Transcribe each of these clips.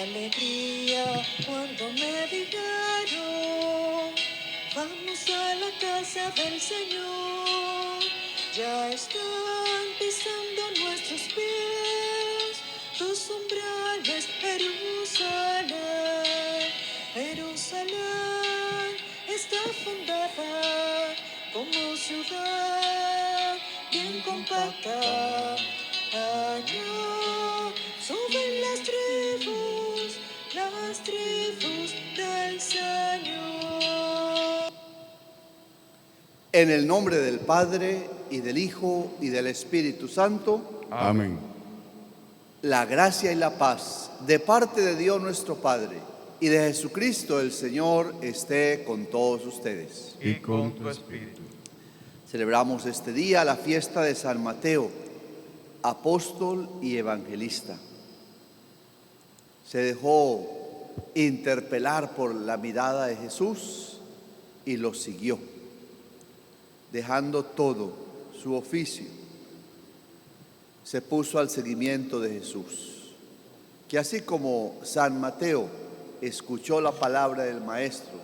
alegría cuando me dijeron, vamos a la casa del Señor. Ya están pisando nuestros pies tus umbrales, Jerusalén. Jerusalén está fundada como ciudad bien compacta. Allá suben las tribus del Señor. En el nombre del Padre, y del Hijo, y del Espíritu Santo. Amén. La gracia y la paz de parte de Dios nuestro Padre y de Jesucristo el Señor esté con todos ustedes. Y con tu espíritu. Celebramos este día la fiesta de San Mateo, apóstol y evangelista. Se dejó interpelar por la mirada de Jesús y lo siguió, dejando todo su oficio. Se puso al seguimiento de Jesús, que así como San Mateo escuchó la palabra del Maestro,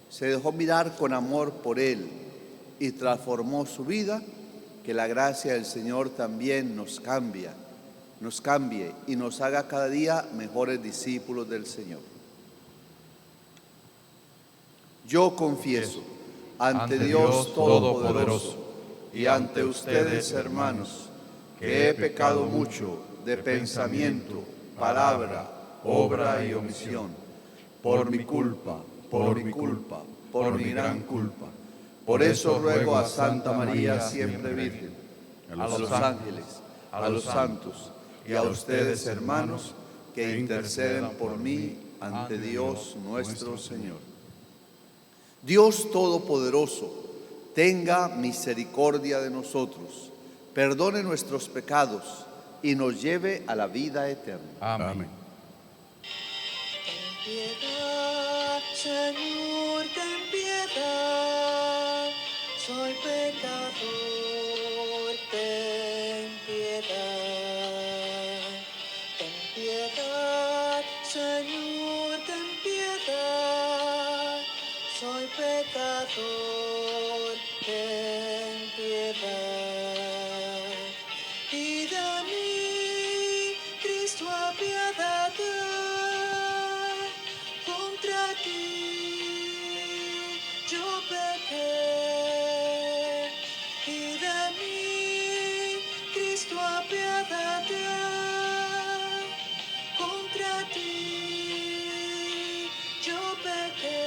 se dejó mirar con amor por él y transformó su vida, que la gracia del Señor también nos cambie y nos haga cada día mejores discípulos del Señor. Yo confieso ante Dios Todopoderoso y ante ustedes, hermanos, que he pecado mucho de pensamiento, palabra, obra y omisión, por mi culpa, por mi gran culpa. Por eso ruego a Santa María, siempre Virgen, a los ángeles, a los santos y a ustedes, hermanos, que interceden por mí ante Dios nuestro Señor. Dios Todopoderoso, tenga misericordia de nosotros, perdone nuestros pecados y nos lleve a la vida eterna. Amén. Ten piedad, Señor, ten piedad, soy pecador, ten piedad. Ten piedad, Señor, ten piedad, soy pecador, ten piedad. Y de mí, Cristo, apiádate, contra ti yo pequé. Y de mí, Cristo, apiádate, contra ti yo pequé.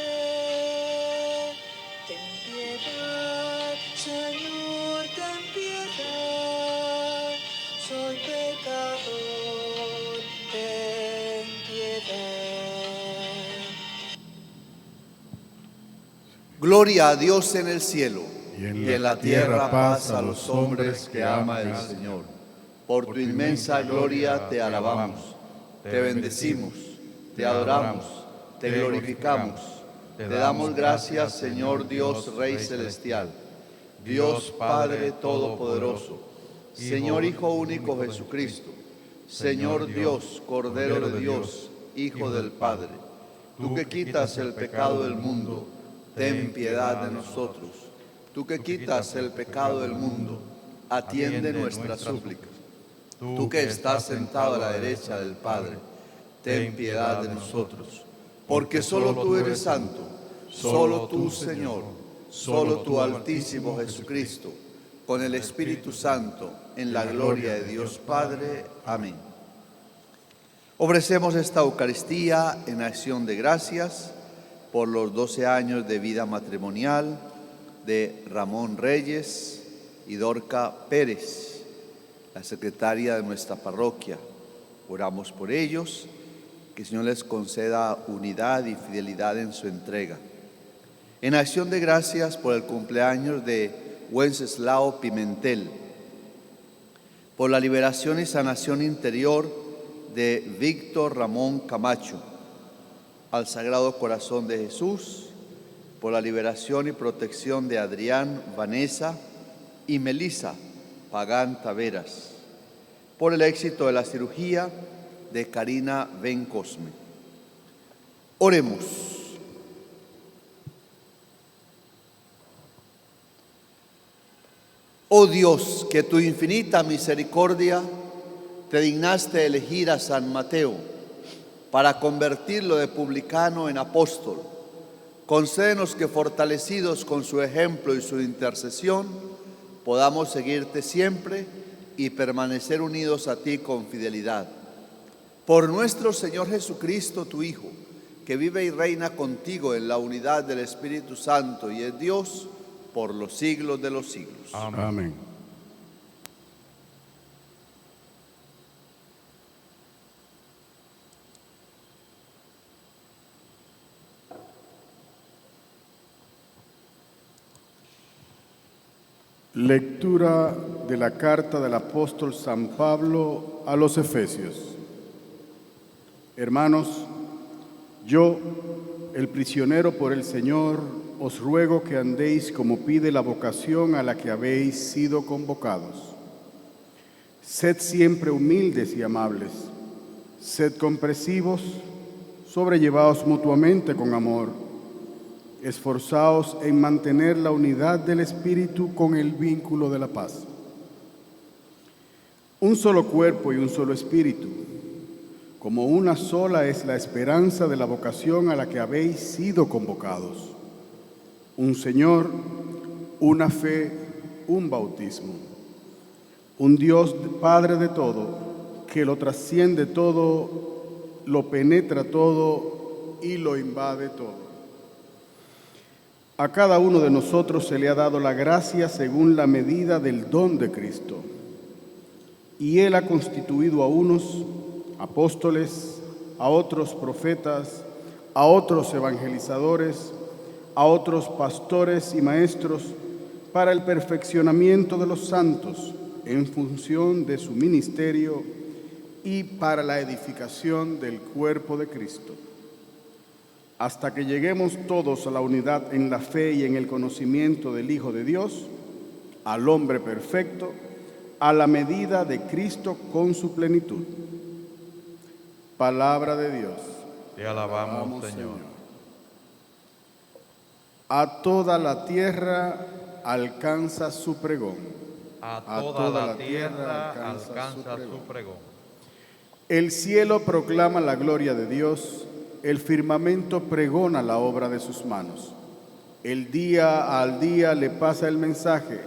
Ten piedad, Señor, ten piedad, soy pecador, ten piedad. Gloria a Dios en el cielo Y en la tierra paz a los hombres que ama el Señor. Por tu inmensa gloria te alabamos, te bendecimos, te adoramos, te glorificamos. Te damos gracias, Señor Dios, Rey celestial, Dios Padre Todopoderoso, Señor Hijo único Jesucristo, Señor Dios, Cordero de Dios, Hijo del Padre. Tú que quitas el pecado del mundo, ten piedad de nosotros. Tú que quitas el pecado del mundo, atiende nuestras súplicas. Tú que estás sentado a la derecha del Padre, ten piedad de nosotros. Porque solo tú eres santo, solo tú, Señor, solo tú, Altísimo Jesucristo, con el Espíritu Santo, en la gloria de Dios Padre. Amén. Ofrecemos esta Eucaristía en acción de gracias por los 12 años de vida matrimonial de Ramón Reyes y Dorca Pérez, la secretaria de nuestra parroquia. Oramos por ellos, que el Señor les conceda unidad y fidelidad en su entrega. En acción de gracias por el cumpleaños de Wenceslao Pimentel, por la liberación y sanación interior de Víctor Ramón Camacho, al Sagrado Corazón de Jesús, por la liberación y protección de Adrián, Vanessa y Melisa Pagán Taveras, por el éxito de la cirugía de Karina Ben Cosme. Oremos. Oh Dios, que tu infinita misericordia te dignaste elegir a San Mateo para convertirlo de publicano en apóstol. Concédenos que, fortalecidos con su ejemplo y su intercesión, podamos seguirte siempre y permanecer unidos a ti con fidelidad. Por nuestro Señor Jesucristo, tu Hijo, que vive y reina contigo en la unidad del Espíritu Santo y es Dios por los siglos de los siglos. Amén. Lectura de la carta del apóstol San Pablo a los Efesios. Hermanos, yo, el prisionero por el Señor, os ruego que andéis como pide la vocación a la que habéis sido convocados. Sed siempre humildes y amables, sed comprensivos, sobrellevaos mutuamente con amor. Esforzaos en mantener la unidad del Espíritu con el vínculo de la paz. Un solo cuerpo y un solo Espíritu, como una sola es la esperanza de la vocación a la que habéis sido convocados. Un Señor, una fe, un bautismo. Un Dios Padre de todo, que lo trasciende todo, lo penetra todo y lo invade todo. A cada uno de nosotros se le ha dado la gracia según la medida del don de Cristo. Y Él ha constituido a unos apóstoles, a otros profetas, a otros evangelizadores, a otros pastores y maestros, para el perfeccionamiento de los santos, en función de su ministerio y para la edificación del cuerpo de Cristo, hasta que lleguemos todos a la unidad en la fe y en el conocimiento del Hijo de Dios, al hombre perfecto, a la medida de Cristo con su plenitud. Palabra de Dios. Te alabamos, Señor. A toda la tierra alcanza su pregón. A toda la tierra alcanza su pregón. El cielo proclama la gloria de Dios, el firmamento pregona la obra de sus manos. El día al día le pasa el mensaje,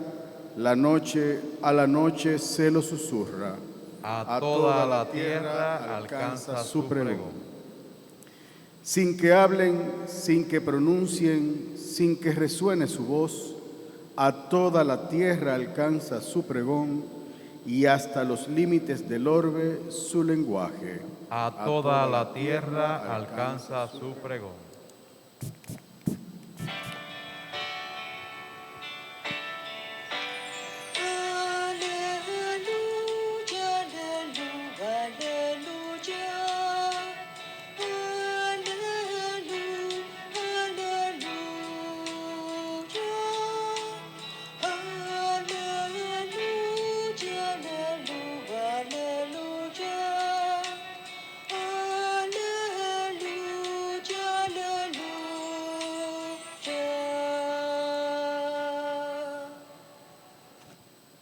la noche a la noche se lo susurra. A toda la tierra alcanza su pregón. Sin que hablen, sin que pronuncien, sin que resuene su voz, a toda la tierra alcanza su pregón y hasta los límites del orbe su lenguaje. A toda la tierra alcanza su pregón.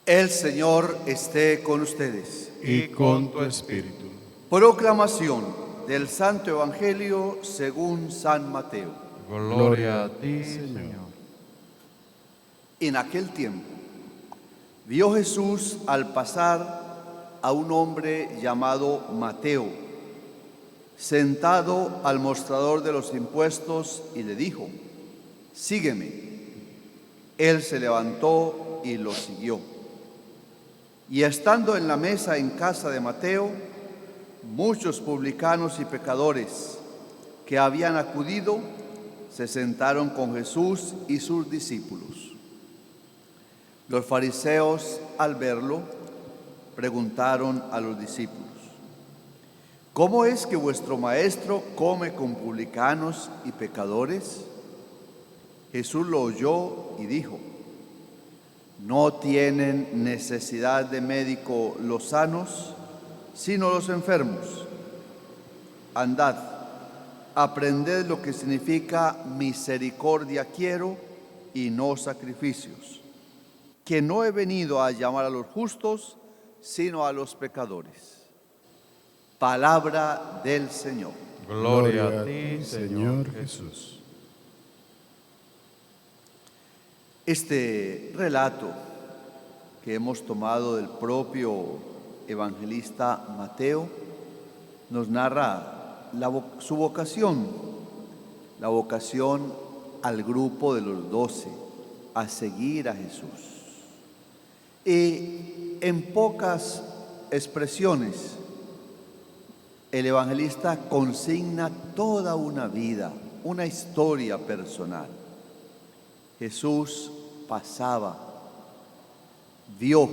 El Señor esté con ustedes. Y con tu espíritu. Proclamación del Santo Evangelio según San Mateo. Gloria a ti, Señor. En aquel tiempo, vio Jesús al pasar a un hombre llamado Mateo, sentado al mostrador de los impuestos, y le dijo: sígueme. Él se levantó y lo siguió. Y estando en la mesa en casa de Mateo, muchos publicanos y pecadores que habían acudido se sentaron con Jesús y sus discípulos. Los fariseos, al verlo, preguntaron a los discípulos: ¿cómo es que vuestro maestro come con publicanos y pecadores? Jesús lo oyó y dijo: no tienen necesidad de médico los sanos, sino los enfermos. Andad, aprended lo que significa misericordia quiero y no sacrificios, que no he venido a llamar a los justos, sino a los pecadores. Palabra del Señor. Gloria a ti, Señor Jesús. Este relato que hemos tomado del propio evangelista Mateo nos narra su vocación, la vocación al grupo de los 12, a seguir a Jesús. Y en pocas expresiones, el evangelista consigna toda una vida, una historia personal. Jesús pasaba, vio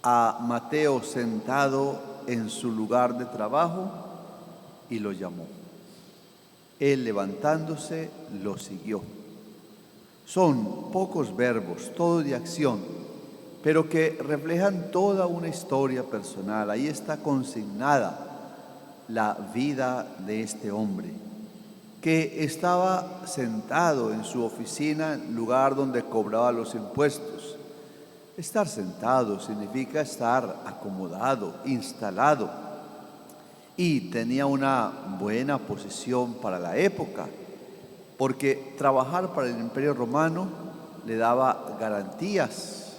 a Mateo sentado en su lugar de trabajo y lo llamó. Él, levantándose, lo siguió. Son pocos verbos, todo de acción, pero que reflejan toda una historia personal. Ahí está consignada la vida de este hombre, que estaba sentado en su oficina, lugar donde cobraba los impuestos. Estar sentado significa estar acomodado, instalado, y tenía una buena posición para la época, porque trabajar para el Imperio Romano le daba garantías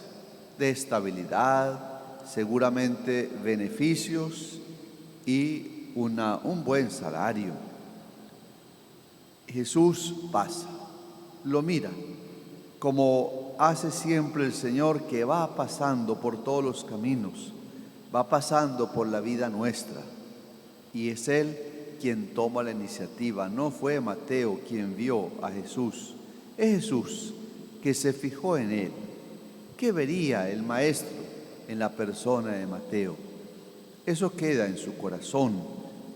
de estabilidad, seguramente beneficios y un buen salario. Jesús pasa, lo mira, como hace siempre el Señor, que va pasando por todos los caminos, va pasando por la vida nuestra, y es Él quien toma la iniciativa. No fue Mateo quien vio a Jesús, es Jesús que se fijó en él. ¿Qué vería el Maestro en la persona de Mateo? Eso queda en su corazón,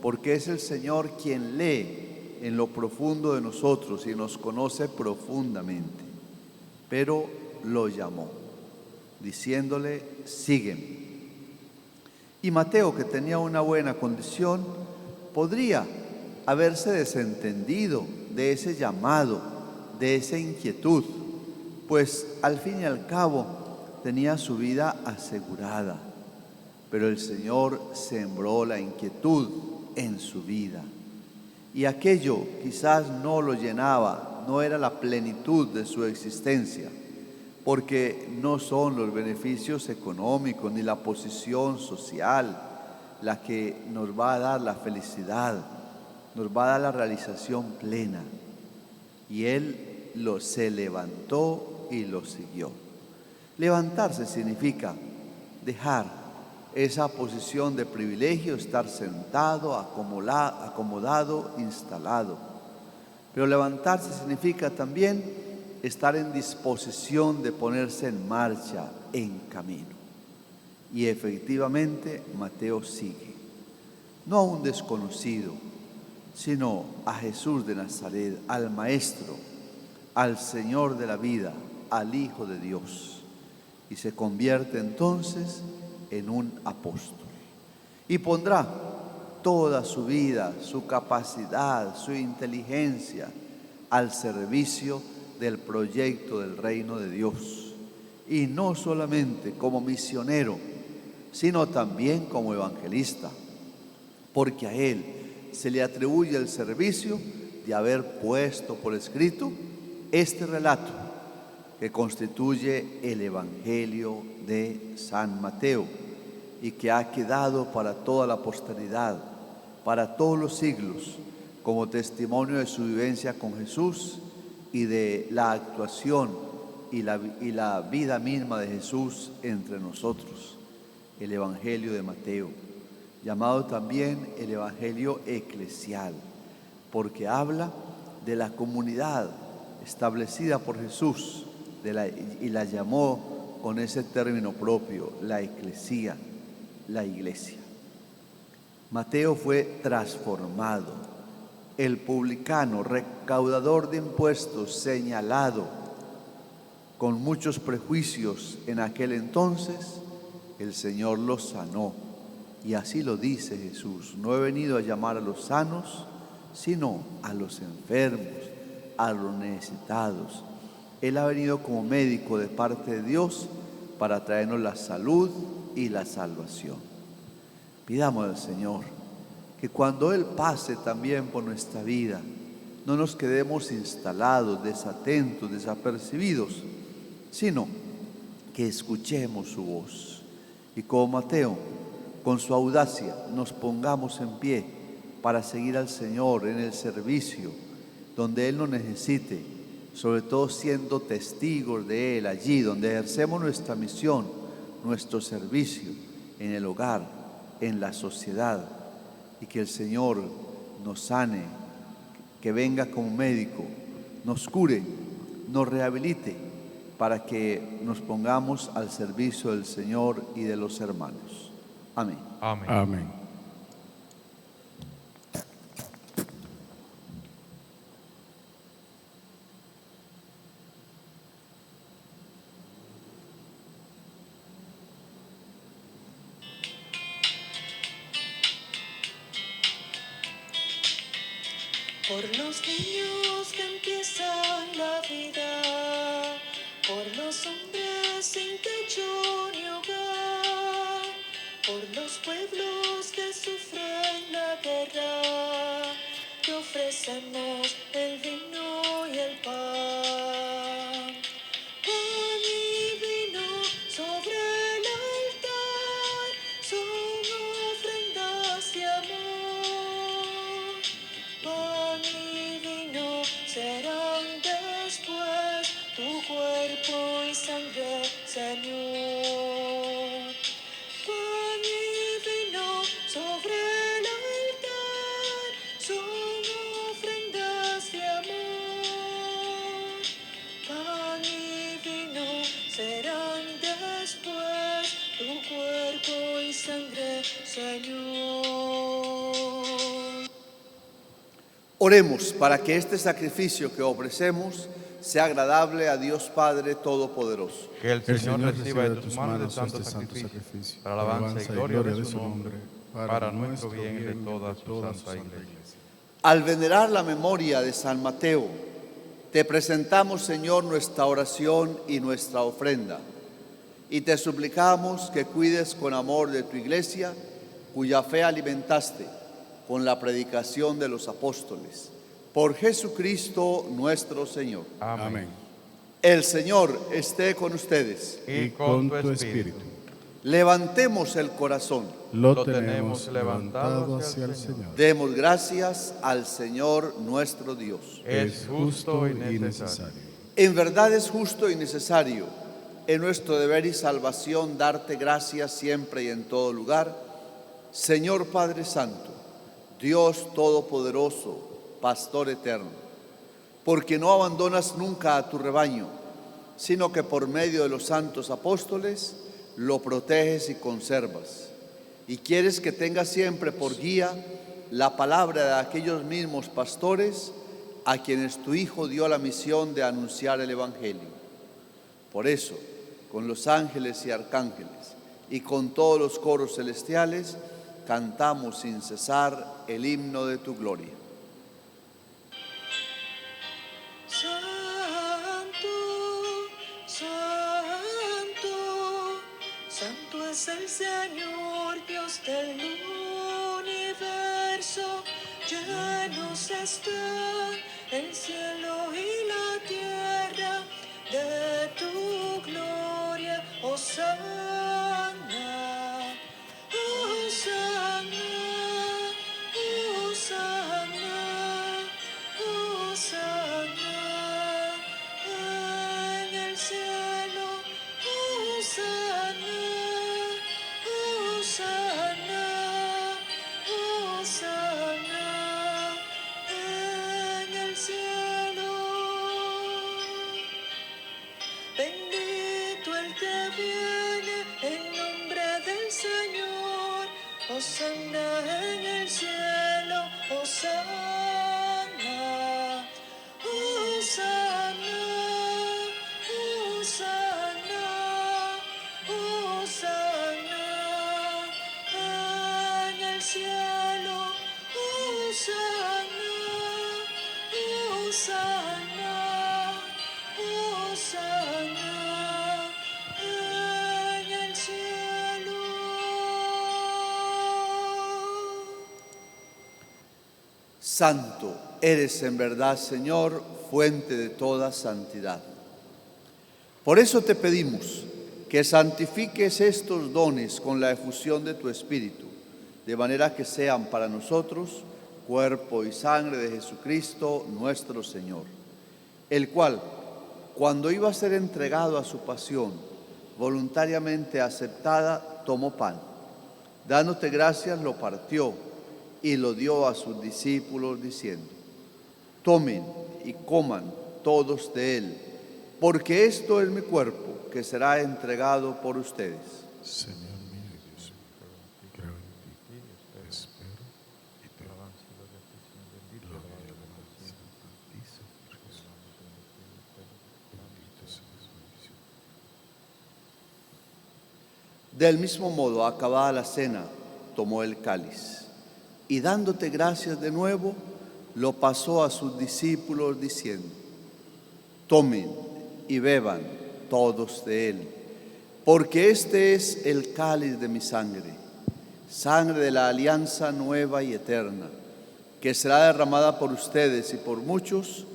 porque es el Señor quien lee en lo profundo de nosotros y nos conoce profundamente. Pero lo llamó, diciéndole: sígueme. Y Mateo, que tenía una buena condición, podría haberse desentendido de ese llamado, de esa inquietud, pues al fin y al cabo tenía su vida asegurada. Pero el Señor sembró la inquietud en su vida, y aquello quizás no lo llenaba, no era la plenitud de su existencia, porque no son los beneficios económicos ni la posición social la que nos va a dar la felicidad, nos va a dar la realización plena. Y él se levantó y lo siguió. Levantarse significa dejar esa posición de privilegio, estar sentado, acomodado, instalado. Pero levantarse significa también estar en disposición de ponerse en marcha, en camino. Y efectivamente Mateo sigue, no a un desconocido, sino a Jesús de Nazaret, al Maestro, al Señor de la vida, al Hijo de Dios. Y se convierte entonces en un apóstol. Y pondrá toda su vida, su capacidad, su inteligencia al servicio del proyecto del reino de Dios. Y no solamente como misionero, sino también como evangelista, porque a él se le atribuye el servicio de haber puesto por escrito este relato que constituye el Evangelio de San Mateo y que ha quedado para toda la posteridad, para todos los siglos, como testimonio de su vivencia con Jesús y de la actuación y la vida misma de Jesús entre nosotros. El Evangelio de Mateo, llamado también el Evangelio eclesial, porque habla de la comunidad establecida por Jesús y la llamó con ese término propio, la eclesía, la iglesia. Mateo fue transformado, el publicano, recaudador de impuestos, señalado con muchos prejuicios en aquel entonces. El Señor lo sanó Y así lo dice Jesús: no he venido a llamar a los sanos, sino a los enfermos, a los necesitados. Él ha venido como médico de parte de Dios para traernos la salud y la salvación. Pidamos al Señor que cuando Él pase también por nuestra vida, no nos quedemos instalados, desatentos, desapercibidos, sino que escuchemos su voz. Y como Mateo, con su audacia, nos pongamos en pie para seguir al Señor en el servicio, donde Él nos necesite, sobre todo siendo testigos de Él allí, donde ejercemos nuestra misión, nuestro servicio, en el hogar, en la sociedad, y que el Señor nos sane, que venga como médico, nos cure, nos rehabilite, para que nos pongamos al servicio del Señor y de los hermanos. Amén. Amén. Amén. Por los niños que empiezan la vida, por los hombres sin techo ni hogar, por los pueblos que sufren la guerra, te ofrecemos el vino y el pan. Pan y vino sobre el altar son ofrendas de amor. Pan y vino serán después tu cuerpo y sangre, Señor. Pan y vino sobre el altar son ofrendas de amor. Pan y vino serán después tu cuerpo y sangre, Señor. Oremos para que este sacrificio que ofrecemos sea agradable a Dios Padre Todopoderoso. Que el Señor reciba de tus manos el santo sacrificio, para alabanza y gloria de su nombre, para nuestro bien y de toda su santa iglesia. Al venerar la memoria de San Mateo, te presentamos, Señor, nuestra oración y nuestra ofrenda, y te suplicamos que cuides con amor de tu iglesia, cuya fe alimentaste con la predicación de los apóstoles. Por Jesucristo nuestro Señor. Amén. El Señor esté con ustedes. Y con tu espíritu. Levantemos el corazón. Lo tenemos levantado hacia el Señor. Demos gracias al Señor nuestro Dios. Es justo y necesario. En verdad es justo y necesario, en nuestro deber y salvación, darte gracias siempre y en todo lugar, Señor Padre Santo, Dios Todopoderoso, Pastor eterno, porque no abandonas nunca a tu rebaño, sino que por medio de los santos apóstoles lo proteges y conservas, y quieres que tenga siempre por guía la palabra de aquellos mismos pastores a quienes tu Hijo dio la misión de anunciar el Evangelio. Por eso, con los ángeles y arcángeles y con todos los coros celestiales, cantamos sin cesar el himno de tu gloria. Santo, santo, santo es el Señor, Dios del universo. Llenos está el cielo y la tierra de tu gloria. Hosana, Hosana, Hosana, Hosana en el cielo. Hosana, Hosana, Hosana en el cielo. Bendito el que viene en nombre del Señor. Hosana en el cielo. Hosana, Hosana, Hosana, Hosana Santo eres en verdad, Señor, fuente de toda santidad. Por eso te pedimos que santifiques estos dones con la efusión de tu Espíritu, de manera que sean para nosotros cuerpo y sangre de Jesucristo nuestro Señor, el cual, cuando iba a ser entregado a su pasión, voluntariamente aceptada, tomó pan. Dándote gracias, lo partió y lo dio a sus discípulos, diciendo: tomen y coman todos de él, porque esto es mi cuerpo, que será entregado por ustedes. Señor mío y Dios mío, creo en ti, te espero y te alabanza y gloria a ti, Señor bendito, gloria y alabanza a ti, Señor Jesús. Bendito seas, bendición. Del mismo modo, acabada la cena, tomó el cáliz y dándote gracias de nuevo, lo pasó a sus discípulos diciendo: tomen y beban todos de él, porque este es el cáliz de mi sangre, sangre de la alianza nueva y eterna, que será derramada por ustedes y por muchos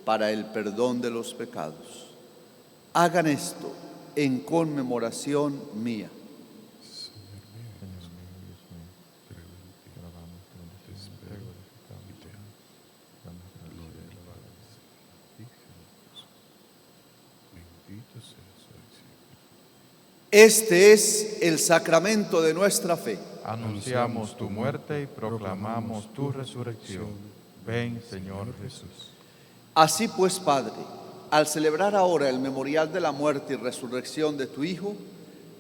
para el perdón de los pecados. Hagan esto en conmemoración mía. Señor mío y Dios mío, creo en ti, te alabamos, te espero y te amo. Gloria y alabanza a ti, Señor Jesús. Bendito seas hoy siempre. Este es el sacramento de nuestra fe. Anunciamos tu muerte y proclamamos tu resurrección. Ven, Señor Jesús. Así pues, Padre, al celebrar ahora el memorial de la muerte y resurrección de tu Hijo,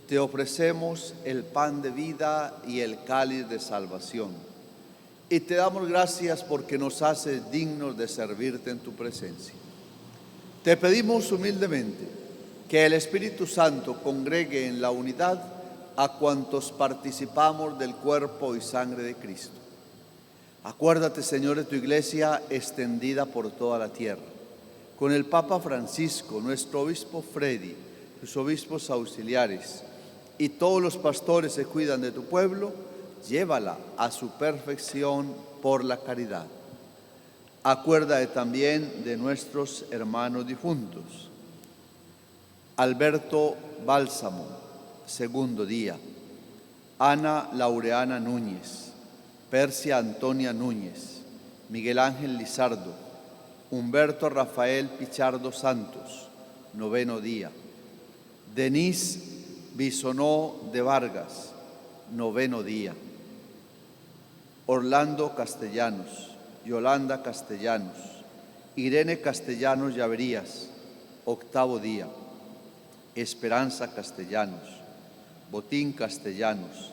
te ofrecemos el pan de vida y el cáliz de salvación. Y te damos gracias porque nos haces dignos de servirte en tu presencia. Te pedimos humildemente que el Espíritu Santo congregue en la unidad a cuantos participamos del cuerpo y sangre de Cristo. Acuérdate, Señor, de tu iglesia extendida por toda la tierra, con el Papa Francisco, nuestro obispo Freddy, sus obispos auxiliares y todos los pastores que cuidan de tu pueblo, llévala a su perfección por la caridad. Acuérdate también de nuestros hermanos difuntos. Alberto Bálsamo, segundo día. Ana Laureana Núñez, Persia Antonia Núñez, Miguel Ángel Lizardo, Humberto Rafael Pichardo Santos, noveno día. Denise Bisonó de Vargas, noveno día. Orlando Castellanos, Yolanda Castellanos, Irene Castellanos Llaverías, octavo día. Esperanza Castellanos, Botín Castellanos,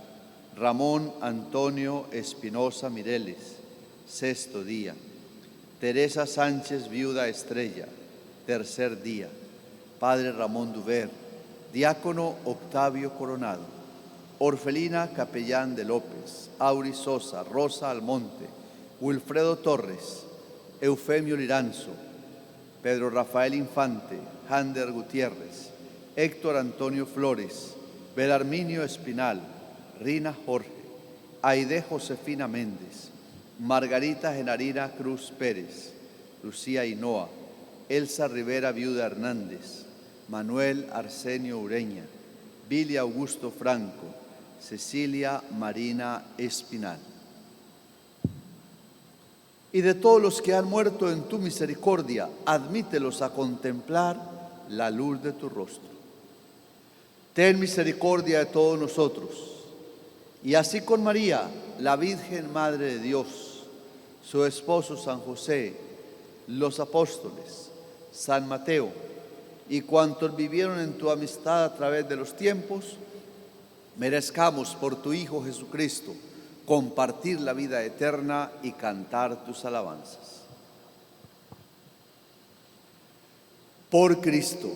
Ramón Antonio Espinosa Mireles, sexto día. Teresa Sánchez Viuda Estrella, tercer día. Padre Ramón Duver, diácono Octavio Coronado, Orfelina Capellán de López, Auri Sosa, Rosa Almonte, Wilfredo Torres, Eufemio Liranzo, Pedro Rafael Infante, Hander Gutiérrez, Héctor Antonio Flores, Belarminio Espinal, Rina Jorge, Aide Josefina Méndez, Margarita Genarina Cruz Pérez, Lucía Hinoa, Elsa Rivera Viuda Hernández, Manuel Arsenio Ureña, Billy Augusto Franco, Cecilia Marina Espinal. Y de todos los que han muerto en tu misericordia, admítelos a contemplar la luz de tu rostro. Ten misericordia de todos nosotros, y así con María, la Virgen Madre de Dios, su esposo San José, los apóstoles, San Mateo, y cuantos vivieron en tu amistad a través de los tiempos, merezcamos por tu Hijo Jesucristo compartir la vida eterna y cantar tus alabanzas. Por Cristo,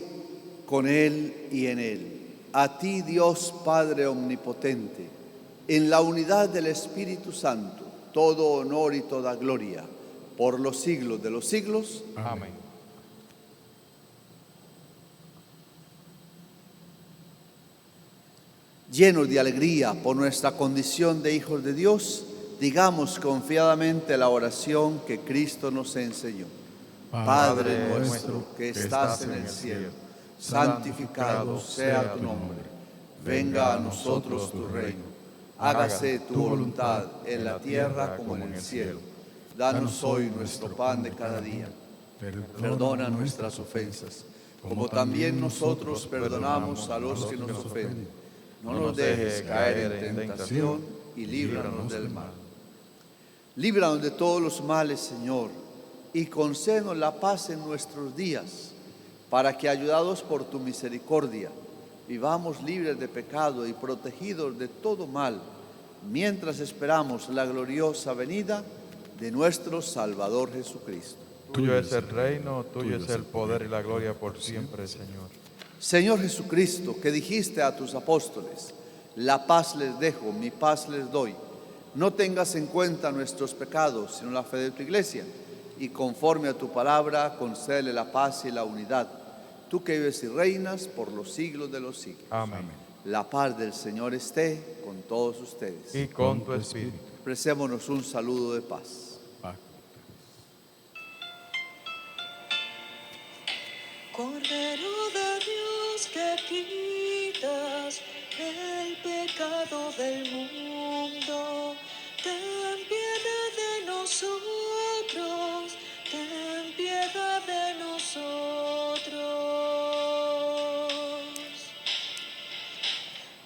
con Él y en Él, a ti, Dios Padre Omnipotente, en la unidad del Espíritu Santo, todo honor y toda gloria, por los siglos de los siglos. Amén. Llenos de alegría por nuestra condición de hijos de Dios, Digamos confiadamente la oración que Cristo nos enseñó. Padre nuestro que estás en el cielo, santificado sea tu nombre. Venga a nosotros tu reino. Hágase tu voluntad en la tierra como en el cielo. Danos hoy nuestro pan de cada día. Perdona nuestras ofensas, como también nosotros perdonamos a los que nos ofenden. No nos dejes caer en tentación y líbranos del mal. Líbranos de todos los males, Señor, y concédenos la paz en nuestros días, para que, ayudados por tu misericordia, vivamos libres de pecado y protegidos de todo mal, mientras esperamos la gloriosa venida de nuestro Salvador Jesucristo. Tuyo es el reino, tuyo es el poder y la gloria por siempre, Señor. Señor Jesucristo, que dijiste a tus apóstoles, la paz les dejo, mi paz les doy. No tengas en cuenta nuestros pecados, sino la fe de tu iglesia, y conforme a tu palabra, concédele la paz y la unidad. Tú que vives y reinas por los siglos de los siglos. Amén. La paz del Señor esté con todos ustedes. Y con tu espíritu. Expresémonos un saludo de paz. Cordero de Dios que quitas el pecado del mundo, ten piedad de nosotros, ten piedad de nosotros.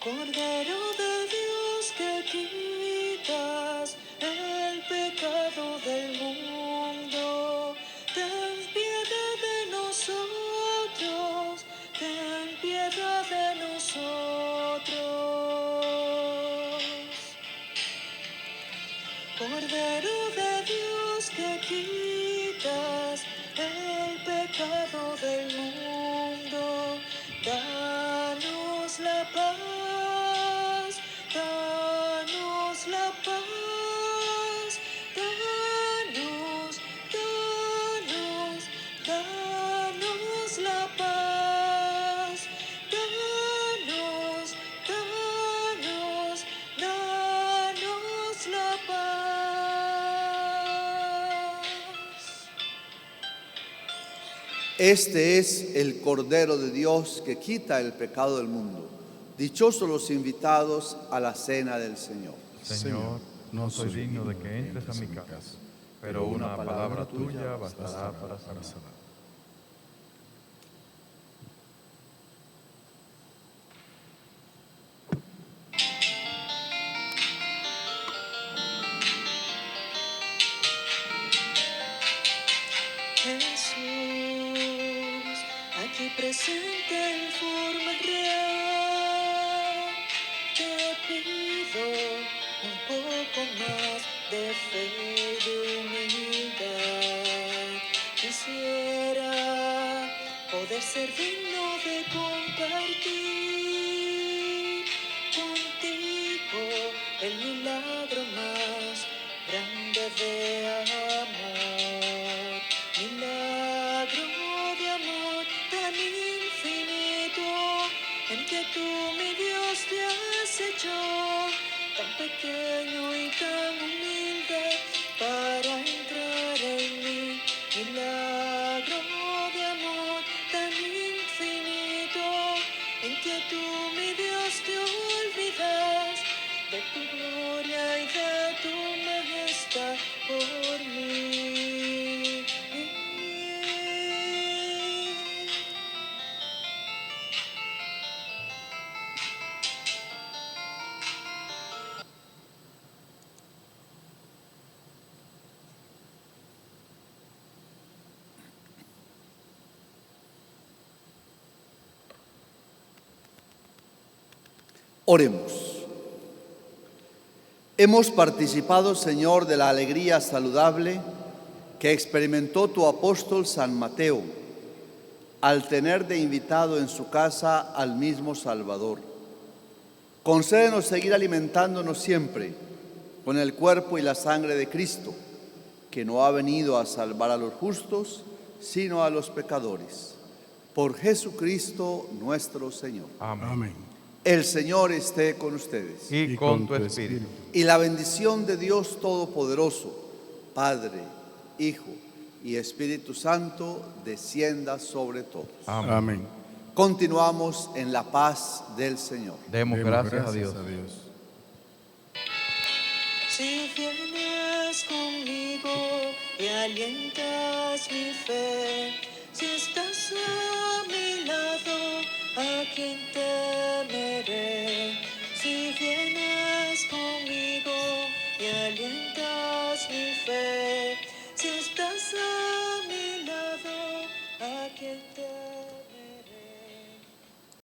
Cordero de Dios que quitas el pecado del mundo, ten piedad de nosotros, ten piedad de nosotros. Cordero de Dios que quitas el pecado del mundo, danos la paz, danos la paz, danos, danos, danos la paz, danos, danos, danos la paz. Este es el Cordero de Dios que quita el pecado del mundo. Dichosos los invitados a la cena del Señor. Señor, no soy digno de que entres a mi casa, pero una palabra tuya bastará para sanar. Jesús, aquí presente en forma real, te pido un poco más de fe y de humildad. Quisiera poder ser digno de compartir contigo el milagro más grande de amor. Milagro de amor tan infinito, en que tú, mi Dios, te has hecho tan pequeño y tan humilde para entrar en mí. Milagro de amor tan infinito, en que tú, mi Dios, te olvidas de tu gloria y de tu majestad por mí. Oremos. Hemos participado, Señor, de la alegría saludable que experimentó tu apóstol San Mateo al tener de invitado en su casa al mismo Salvador. Concédenos seguir alimentándonos siempre con el cuerpo y la sangre de Cristo, que no ha venido a salvar a los justos, sino a los pecadores. Por Jesucristo nuestro Señor. Amén. Amén. El Señor esté con ustedes. y con tu espíritu. Y la bendición de Dios Todopoderoso, Padre, Hijo y Espíritu Santo, descienda sobre todos. Amén. Continuamos en la paz del Señor. Demos gracias a Dios. Si vienes conmigo y alientas mi fe, si estás a mi lado, ¿a quién temeré?